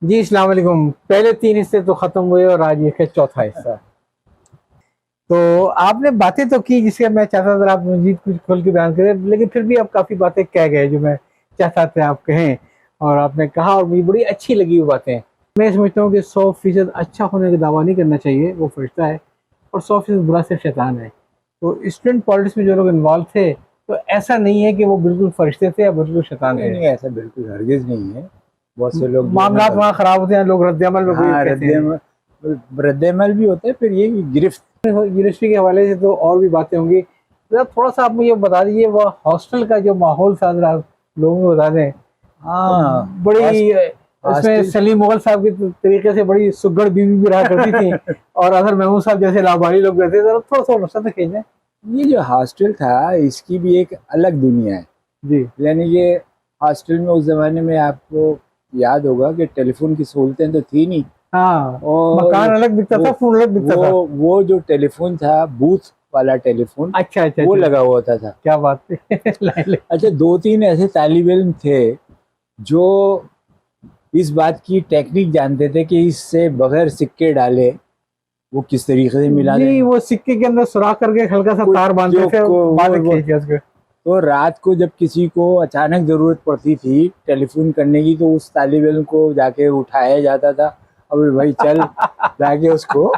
جی السلام علیکم. پہلے 3 حصے تو ختم ہوئے اور آج یہ ہے چوتھا حصہ. تو آپ نے باتیں تو کی جس سے میں چاہتا تھا آپ مزید کچھ کھول کے بیان کریں، لیکن پھر بھی آپ کافی باتیں کہہ گئے جو میں چاہتا تھا آپ کہیں، اور آپ نے کہا اور مجھے بڑی اچھی لگی وہ باتیں. میں سمجھتا ہوں کہ 100% اچھا ہونے کا دعویٰ نہیں کرنا چاہیے، وہ فرشتہ ہے، اور 100% برا صرف شیطان ہے. تو اسٹوڈنٹ پالیٹکس میں جو لوگ انوالو تھے تو ایسا نہیں ہے کہ وہ بالکل فرشتے تھے یا بالکل شیطان تھے. نہیں ایسا بالکل ہرگز نہیں ہے. بہت سے لوگ معاملات وہاں خراب ہوتے ہیں، لوگ رد عمل میں رد عمل بھی ہوتے ہیں. پھر یہ گرفت یونیورسٹی کے حوالے سے تو اور بھی باتیں ہوں گی. تھوڑا سا آپ مجھے بتا دیجیے وہ ہاسٹل کا جو ماحول تھا، ذرا لوگوں کو بتا دیں. ہاں بڑی اس میں سلیم مغل صاحب کے طریقے سے بڑی سگڑ بیوی بھی رہا کرتی تھی اور اظہر محمود صاحب جیسے لاباری لوگ رہتے تھے. تھوڑا سا نقصان کھینچیں. یہ جو ہاسٹل تھا اس کی بھی ایک الگ دنیا ہے. جی یعنی کہ ہاسٹل میں اس زمانے میں آپ کو یاد ہوگا کہ ٹیلی فون کی سہولتیں تو تھی نہیں. ہاں، اور مکان الگ دکھتا تھا، فون الگ دکھتا تھا. وہ جو ٹیلی فون تھا بوتھ والا ٹیلی فون، اچھا وہ لگا ہوا ہوتا تھا. کیا بات ہے. اچھا 2-3 ایسے طالب علم تھے جو اس بات کی ٹیکنیک جانتے تھے کہ اس سے بغیر سکے ڈالے وہ کس طریقے سے ملا دیں. جی وہ سکے کے اندر سوراخ کر کے ہلکا سا تار باندھتے تھے. تو رات کو جب کسی کو اچانک ضرورت پڑتی تھی ٹیلی فون کرنے کی تو اس طالب علم کو جا کے اٹھایا جاتا تھا. اب بھائی چل جا کے اس کو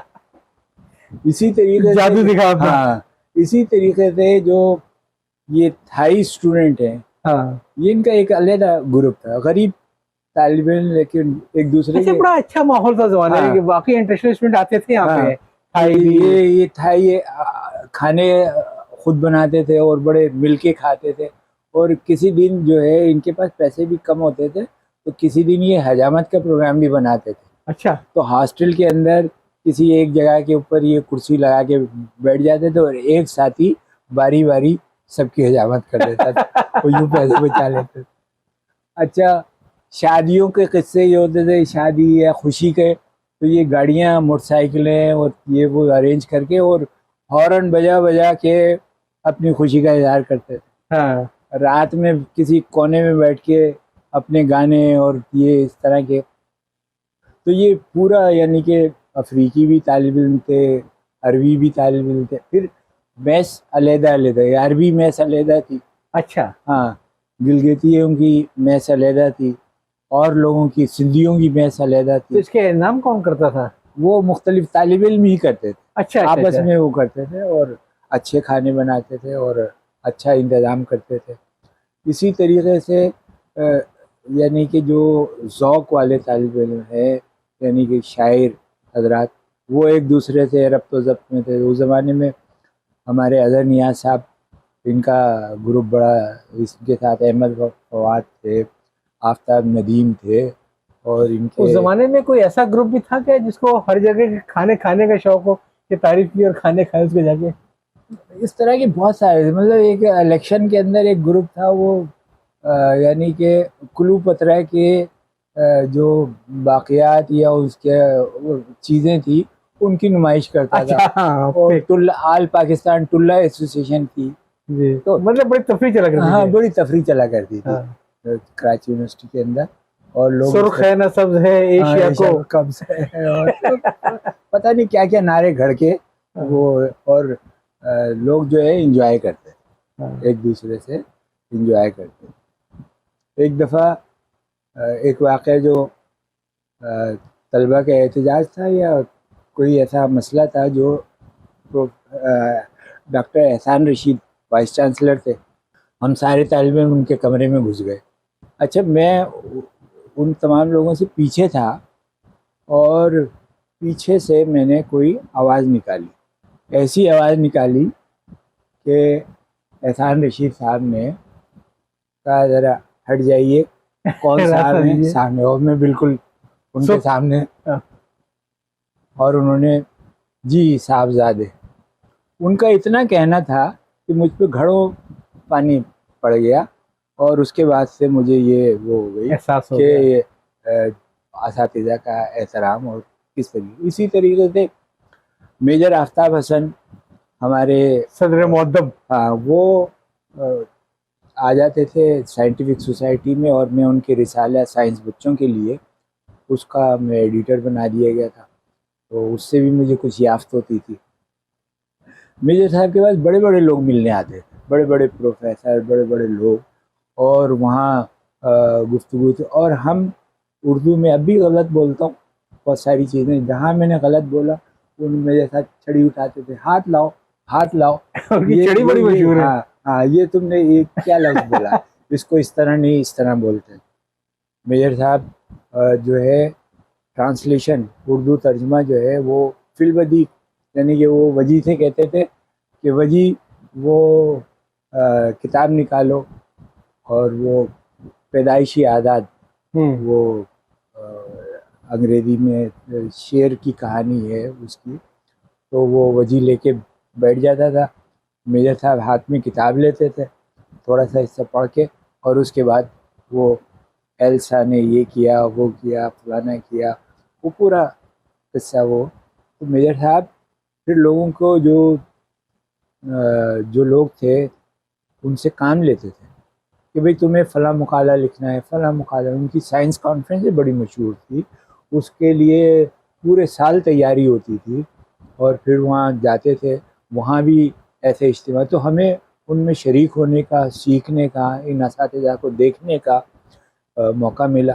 اسی طریقے جادو سے دکھا. ہاں اسی طریقے سے جو یہ تھائی اسٹوڈنٹ ہیں یہ ان کا ایک علیحدہ گروپ تھا، غریب طالب علم لیکن ایک دوسرے کے. بڑا اچھا ماحول تھا زمانے میں کہ باقی انٹرنیشنل اسٹوڈنٹ آتے تھے یہاں پہ. یہ تھائی کھانے خود بناتے تھے اور بڑے مل کے کھاتے تھے. اور کسی دن جو ہے ان کے پاس پیسے بھی کم ہوتے تھے تو کسی دن یہ حجامت کا پروگرام بھی بناتے تھے. اچھا تو ہاسٹل کے اندر کسی ایک جگہ کے اوپر یہ کرسی لگا کے بیٹھ جاتے تھے اور ایک ساتھی باری باری سب کی حجامت کر دیتا تھا. وہ یوں پیسے بچا لیتے تھے. اچھا شادیوں کے قصے یہ ہوتے تھے، شادی یا خوشی کے تو یہ گاڑیاں موٹر سائیکلیں اور یہ وہ ارینج کر کے اور ہارن بجا بجا کے اپنی خوشی کا اظہار کرتے تھے. رات میں کسی کونے میں بیٹھ کے اپنے گانے اور یہ اس طرح کے. تو یہ پورا یعنی کہ افریقی بھی طالب علم تھے، عربی بھی طالب علم تھے. پھر میس علیحدہ عربی میس علیحدہ تھی. اچھا ہاں گلگتیوں کی میس علیحدہ تھی اور لوگوں کی سندھیوں کی میس علیحدہ تھی. تو اس کے انعام کون کرتا تھا؟ وہ مختلف طالب علم ہی کرتے تھے. اچھا آپس میں وہ کرتے تھے اور اچھے کھانے بناتے تھے اور اچھا انتظام کرتے تھے. اسی طریقے سے یعنی کہ جو ذوق والے طالب علم ہیں یعنی کہ شاعر حضرات وہ ایک دوسرے سے ربط و ضبط میں تھے. اس زمانے میں ہمارے اظہر نیاز صاحب ان کا گروپ بڑا، اس کے ساتھ احمد فواد تھے، آفتاب ندیم تھے. اور ان کے اس زمانے میں کوئی ایسا گروپ بھی تھا کہ جس کو ہر جگہ کھانے کھانے کا شوق ہو کہ تعریف کی اور کھانے کھائے اس کے جا کے؟ اس طرح کے بہت سارے، مطلب ایک الیکشن کے اندر ایک گروپ تھا وہ یعنی کہ کلو پترا کے جو باقیات یا اس کے چیزیں تھی ان کی نمائش کرتا تھا. اور آل پاکستان ٹلہ ایسوسیشن کی تو مطلب بڑی تفریح چلا کرتی. ہاں بڑی تفریح چلا کرتی تھی کراچی یونیورسٹی کے اندر. اور لوگ سرخ ہے نہ سبز ہے ایشیا کو قبض ہے اور پتہ نہیں کیا کیا نعرے گھڑ کے وہ، اور لوگ جو ہے انجوائے کرتے ایک دوسرے سے انجوائے کرتے. ایک دفعہ ایک واقعہ جو طلبہ کا احتجاج تھا یا کوئی ایسا مسئلہ تھا جو ڈاکٹر احسان رشید وائس چانسلر تھے، ہم سارے طالب علم ان کے کمرے میں گھس گئے. اچھا میں ان تمام لوگوں سے پیچھے تھا اور پیچھے سے میں نے کوئی آواز نکالی، ایسی آواز نکالی کہ احسان رشید صاحب نے کہا ذرا ہٹ جائیے، کون صاحب ہیں سامنے؟ اور میں بالکل ان کے سامنے، اور انہوں نے جی صاحبزادے. ان کا اتنا کہنا تھا کہ مجھ پہ گھڑوں پانی پڑ گیا اور اس کے بعد سے مجھے یہ وہ ہو گئی احساس ہو کہ اساتذہ کا احترام اور کس طریقے. اسی طریقے سے میجر آفتاب حسن ہمارے صدر مؤدب، ہاں وہ آ جاتے تھے سائنٹیفک سوسائٹی میں اور میں ان کے رسالہ سائنس بچوں کے لیے اس کا میں ایڈیٹر بنا دیا گیا تھا، تو اس سے بھی مجھے کچھ یافت ہوتی تھی. میجر صاحب کے پاس بڑے بڑے لوگ ملنے آتے تھے، بڑے بڑے پروفیسر، بڑے بڑے لوگ، اور وہاں گفتگو تھی. اور ہم اردو میں اب بھی غلط بولتا ہوں بہت ساری چیزیں، جہاں میں نے غلط بولا ان میرے ساتھ چھڑی اٹھاتے تھے، ہاتھ لاؤ ہاتھ لاؤ، ان کی چھڑی بڑی مشہور ہے. ہاں ہاں، یہ تم نے یہ کیا لفظ بولا، اس کو اس طرح نہیں اس طرح بولتے. میجر صاحب جو ہے ٹرانسلیشن اردو ترجمہ جو ہے وہ فی الودیع، یعنی کہ وہ وجی سے کہتے تھے کہ وجی وہ کتاب نکالو اور وہ پیدائشی عادات، وہ انگریزی میں شیر کی کہانی ہے اس کی، تو وہ وجی لے کے بیٹھ جاتا تھا. میجر صاحب ہاتھ میں کتاب لیتے تھے، تھوڑا سا حصہ پڑھ کے، اور اس کے بعد وہ ایلسا نے یہ کیا وہ کیا فلانا کیا، وہ پورا قصہ وہ. تو میجر صاحب پھر لوگوں کو جو لوگ تھے ان سے کام لیتے تھے کہ بھئی تمہیں فلاں مقالہ لکھنا ہے، فلاں مقالہ. ان کی سائنس کانفرنس بڑی مشہور تھی، اس کے لیے پورے سال تیاری ہوتی تھی، اور پھر وہاں جاتے تھے. وہاں بھی ایسے اجتماع، تو ہمیں ان میں شریک ہونے کا، سیکھنے کا، ان اساتذہ کو دیکھنے کا موقع ملا،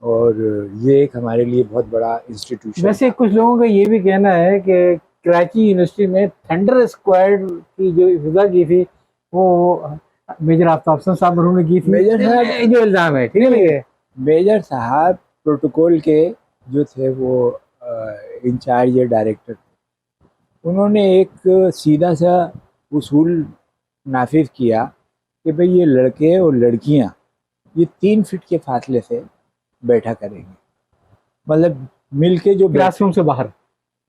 اور یہ ایک ہمارے لیے بہت بڑا انسٹیٹیوشن. ویسے کچھ لوگوں کا یہ بھی کہنا ہے کہ کراچی یونیورسٹی میں تھنڈر اسکواڈ کی جو ابتدا کی تھی وہ میجر آفتاب صاحب مرحوم نے کی تھی. میجر صاحب جو الزام ہے ٹھیک ہے. میجر صاحب پروٹوکول کے جو تھے وہ انچارج ڈائریکٹر تھے. انہوں نے ایک سیدھا سا اصول نافذ کیا کہ بھئی یہ لڑکے اور لڑکیاں یہ 3 فٹ کے فاصلے سے بیٹھا کریں گے، مطلب مل کے جو کلاس روم سے باہر،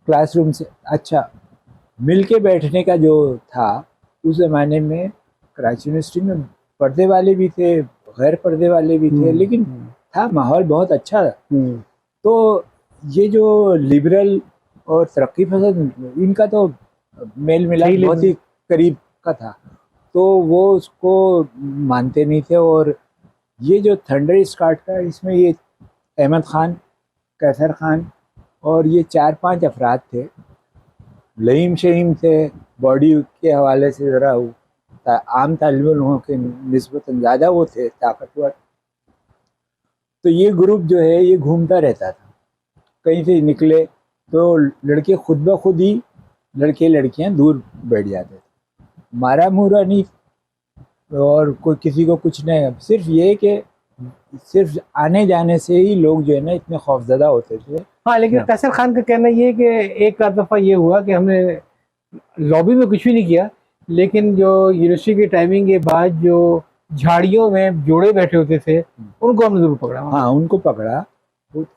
کلاس روم سے، اچھا مل کے بیٹھنے کا جو تھا اس زمانے میں کراچی یونیورسٹی میں پردے والے بھی تھے، غیر پردے والے بھی تھے، لیکن تھا ماحول بہت اچھا تھا. تو یہ جو لبرل اور ترقی پسند ان کا تو میل ملاپ بہت ہی قریب کا تھا، تو وہ اس کو مانتے نہیں تھے. اور یہ جو تھنڈر اسکواڈ کا، اس میں یہ احمد خان، کیسر خان اور یہ 4-5 افراد تھے. لئیم شہیم تھے، باڈی کے حوالے سے ذرا عام طالب علموں کے نسبتاً زیادہ وہ تھے طاقتور. تو یہ گروپ جو ہے یہ گھومتا رہتا تھا، کہیں سے نکلے تو لڑکے خود بخود ہی لڑکے لڑکیاں دور بیٹھ جاتے تھے، مارا مورا نہیں، اور کوئی کسی کو کچھ نہیں. صرف یہ کہ صرف آنے جانے سے ہی لوگ جو ہے نا اتنے خوفزدہ ہوتے تھے. ہاں لیکن کیسر خان کا کہنا یہ کہ ایک آدھ دفعہ یہ ہوا کہ ہم نے لابی میں کچھ بھی نہیں کیا، لیکن جو یونیورسٹی کی ٹائمنگ کے بعد جو جھاڑیوں میں جوڑے بیٹھے ہوتے تھے ان کو ہم نے ضرور پکڑا. ہاں ان کو پکڑا.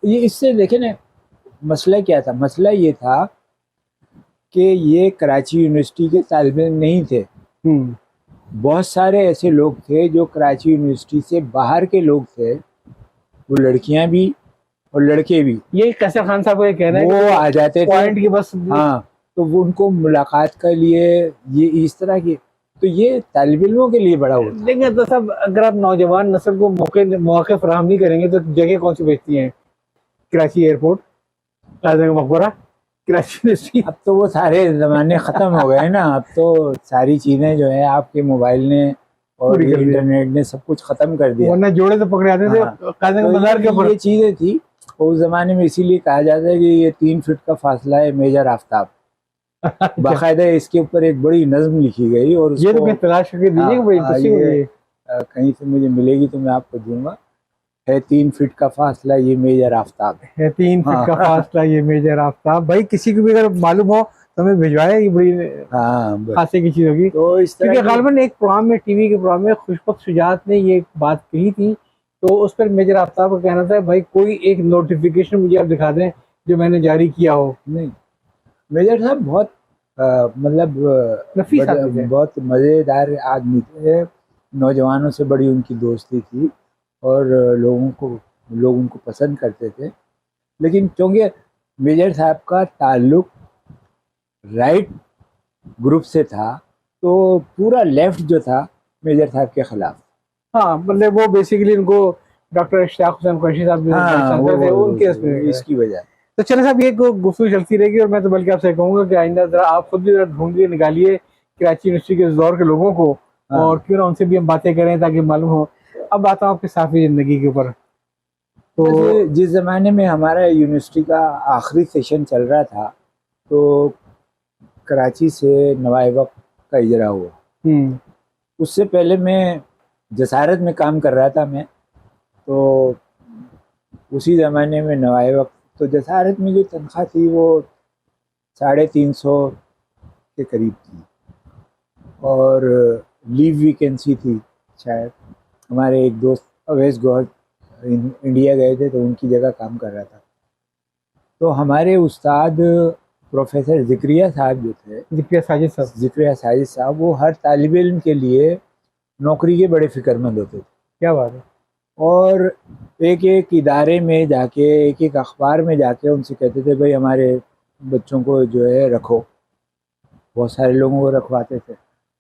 یہ اس سے دیکھیں نا مسئلہ کیا تھا، مسئلہ یہ تھا کہ یہ کراچی یونیورسٹی کے طالب علم نہیں تھے، بہت سارے ایسے لوگ تھے جو کراچی یونیورسٹی سے باہر کے لوگ تھے، وہ لڑکیاں بھی اور لڑکے بھی. یہ کیسر خان صاحب کو یہ کہنا ہے وہ آ جاتے پوائنٹ کی بس. ہاں تو وہ ان کو ملاقات کے لیے یہ اس طرح کی، تو یہ طالب علموں کے لیے بڑا ہوتا. لیکن تو صاحب اگر آپ نوجوان نسل کو مواقع فراہم نہیں کریں گے تو جگہ کون سی بچتی ہیں؟ کراچی ایئرپورٹ، قائد مقبرہ، کراچی یونیورسٹی. اب تو وہ سارے زمانے ختم ہو گئے نا، اب تو ساری چیزیں جو ہیں آپ کے موبائل نے اور انٹرنیٹ نے سب کچھ ختم کر دیا. ورنہ جوڑے تو پکڑے آتے تھے قائد بازار کے اوپر. یہ چیزیں تھی اس زمانے میں، اسی لیے کہا جاتا ہے کہ یہ 3 فٹ کا فاصلہ ہے میجر آفتاب. باقاعدہ اس کے اوپر ایک بڑی نظم لکھی گئی، اور یہ تو تلاش کر کے دیجیے، کہیں سے مجھے ملے گی تو میں آپ کو دوں گا. ہے 3 فٹ کا فاصلہ یہ میجر آفتاب ہے، 3 فٹ کا فاصلہ یہ میجر آفتاب. بھائی کسی کو بھی اگر معلوم ہو تو ہمیں بھجوائے، یہ بڑی خاصے کی چیز ہوگی. تو اس طرح کیونکہ غالباً ایک پروگرام میں، ٹی وی کے پروگرام میں خوشبخت شجاعت نے یہ بات کہی تھی، تو اس پر میجر آفتاب کا کہنا تھا بھائی کوئی ایک نوٹیفیکیشن مجھے آپ دکھا دیں جو میں نے جاری کیا ہو. نہیں، میجر صاحب بہت مطلب بہت مزیدار آدمی تھے، نوجوانوں سے بڑی ان کی دوستی تھی، اور لوگ ان کو پسند کرتے تھے. لیکن چونکہ میجر صاحب کا تعلق رائٹ گروپ سے تھا تو پورا لیفٹ جو تھا میجر صاحب کے خلاف. ہاں مطلب وہ بیسیکلی ان کو ڈاکٹر اشتیاق حسین قریشی صاحب جو سینٹر تھے ان کے اس کی وجہ. تو چلے صاحب یہ گفتگو چلتی رہے گی، اور میں تو بلکہ آپ سے کہوں گا کہ آئندہ ذرا آپ خود بھی ذرا ڈھونڈیے، نکالیے کراچی یونیورسٹی کے اس دور کے لوگوں کو، اور کیوں نہ ان سے بھی ہم باتیں کریں تاکہ معلوم ہو. اب آتا ہوں آپ کی صحافی زندگی کے اوپر. تو جس زمانے میں ہمارا یونیورسٹی کا آخری سیشن چل رہا تھا تو کراچی سے نوائے وقت کا اجرا ہوا. اس سے پہلے میں جسارت میں کام کر رہا تھا میں، تو اسی زمانے میں نوائے وقت، تو جسارت میں جو تنخواہ تھی وہ 350 کے قریب تھی، اور لیو ویکینسی تھی شاید. ہمارے ایک دوست اویس گوہر انڈیا گئے تھے تو ان کی جگہ کام کر رہا تھا. تو ہمارے استاد پروفیسر ذکریہ صاحب جو تھے، ذکریہ ساجد صاحب، وہ ہر طالب علم کے لیے نوکری کے بڑے فکر مند ہوتے تھے. کیا بات ہے. اور ایک ایک ادارے میں جا کے، ایک ایک اخبار میں جا کے ان سے کہتے تھے بھائی ہمارے بچوں کو جو ہے رکھو. بہت سارے لوگوں کو رکھواتے تھے.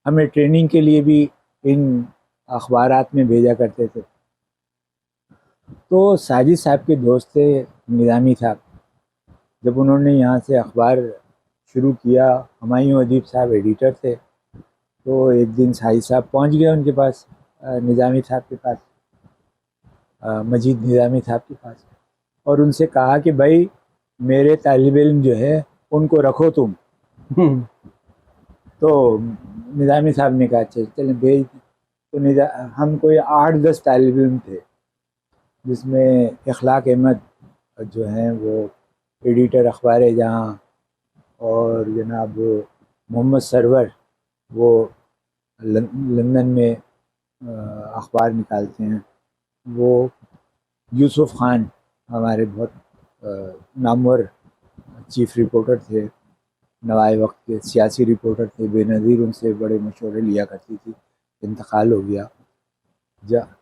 ہمیں ٹریننگ کے لیے بھی ان اخبارات میں بھیجا کرتے تھے. تو ساجد صاحب کے دوست تھے نظامی صاحب. جب انہوں نے یہاں سے اخبار شروع کیا، ہمایوں ادیب صاحب ایڈیٹر تھے، تو ایک دن ساجد صاحب پہنچ گئے ان کے پاس، نظامی صاحب کے پاس، مجید نظامی صاحب کے پاس، اور ان سے کہا کہ بھائی میرے طالب علم جو ہے ان کو رکھو تم. تو نظامی صاحب نے کہا اچھا چلیں بھیج. تو ہم کوئی 8-10 طالب علم تھے، جس میں اخلاق احمد جو ہیں وہ ایڈیٹر اخبار جہاں، اور جناب محمد سرور وہ لندن میں اخبار نکالتے ہیں، وہ یوسف خان ہمارے بہت نامور چیف رپورٹر تھے نوائے وقت کے، سیاسی رپورٹر تھے بے نظیر، ان سے بڑے مشورے لیا کرتی تھی. انتقال ہو گیا.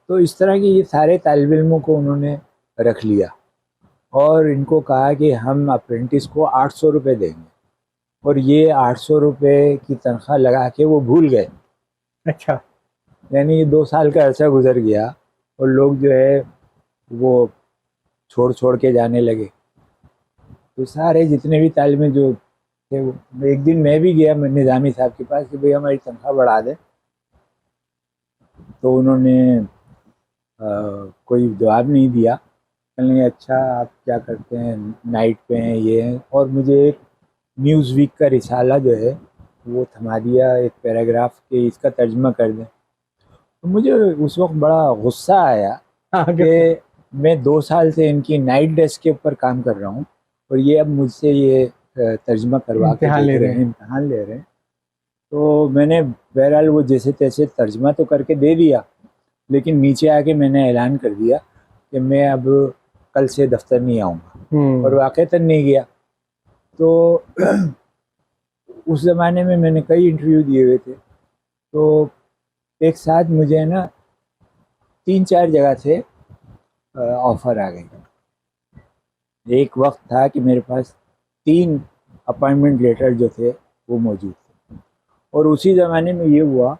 تو اس طرح کے یہ سارے طالب علموں کو انہوں نے رکھ لیا، اور ان کو کہا کہ ہم اپرینٹس کو 800 روپے دیں گے. اور یہ 800 روپے کی تنخواہ لگا کے وہ بھول گئے. اچھا. یعنی 2 سال کا عرصہ گزر گیا اور لوگ جو ہے وہ چھوڑ کے جانے لگے. تو سارے جتنے بھی طالب علم جو تھے، ایک دن میں بھی گیا نظامی صاحب کے پاس کہ بھئی ہماری تنخواہ بڑھا دیں. تو انہوں نے کوئی جواب نہیں دیا. کہنے اچھا آپ کیا کرتے ہیں، نائٹ پہ ہیں یہ ہیں. اور مجھے ایک نیوز ویک کا رسالہ جو ہے وہ تھما دیا، ایک پیراگراف کہ اس کا ترجمہ کر دیں. تو مجھے اس وقت بڑا غصہ آیا کہ میں 2 سال سے ان کی نائٹ ڈیسک کے اوپر کام کر رہا ہوں، اور یہ اب مجھ سے یہ ترجمہ کروا کے امتحان لے رہے ہیں. تو میں نے بہرحال وہ جیسے تیسے ترجمہ تو کر کے دے دیا، لیکن نیچے آ کے میں نے اعلان کر دیا کہ میں اب کل سے دفتر نہیں آؤں گا، اور واقعتاً نہیں گیا. تو اس زمانے میں نے کئی انٹرویو دیے ہوئے تھے. تو ایک ساتھ مجھے نا 3-4 جگہ سے آفر آ گئی. ایک وقت تھا کہ میرے پاس 3 اپائنٹمنٹ لیٹر جو تھے وہ موجود تھے. اور اسی زمانے میں یہ ہوا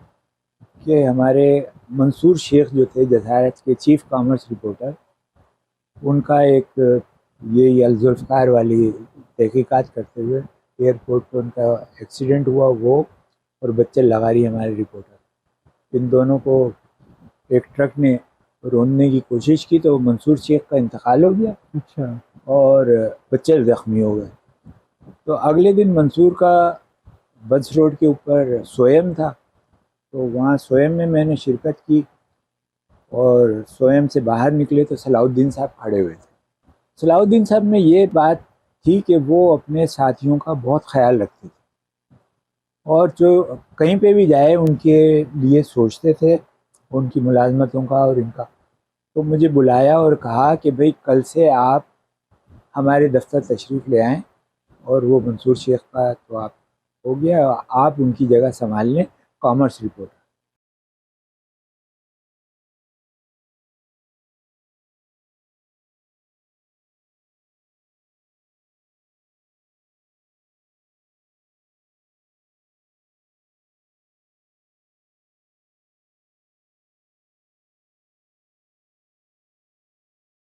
کہ ہمارے منصور شیخ جو تھے جسارت کے چیف کامرس رپورٹر، ان کا ایک یہی الذوالفقار والی تحقیقات کرتے ہوئے ایئرپورٹ پر ان کا ایکسیڈنٹ ہوا، وہ اور بچل لغاری ہمارے رپورٹر. ان دونوں کو ایک ٹرک نے روندنے کی کوشش کی تو منصور شیخ کا انتقال ہو گیا. اچھا. اور بچل زخمی ہو گئے. تو اگلے دن منصور کا بس روڈ کے اوپر سویم تھا، تو وہاں سویم میں نے شرکت کی. اور سویم سے باہر نکلے تو صلاح الدین صاحب کھڑے ہوئے تھے. صلاح الدین صاحب میں یہ بات تھی کہ وہ اپنے ساتھیوں کا بہت خیال رکھتے تھے، اور جو کہیں پہ بھی جائے ان کے لیے سوچتے تھے، ان کی ملازمتوں کا اور ان کا. تو مجھے بلایا اور کہا کہ بھئی کل سے آپ ہمارے دفتر تشریف لے آئیں، اور وہ منصور شیخ کا تو آپ ہو گیا، آپ ان کی جگہ سنبھال لیں کامرس رپورٹ.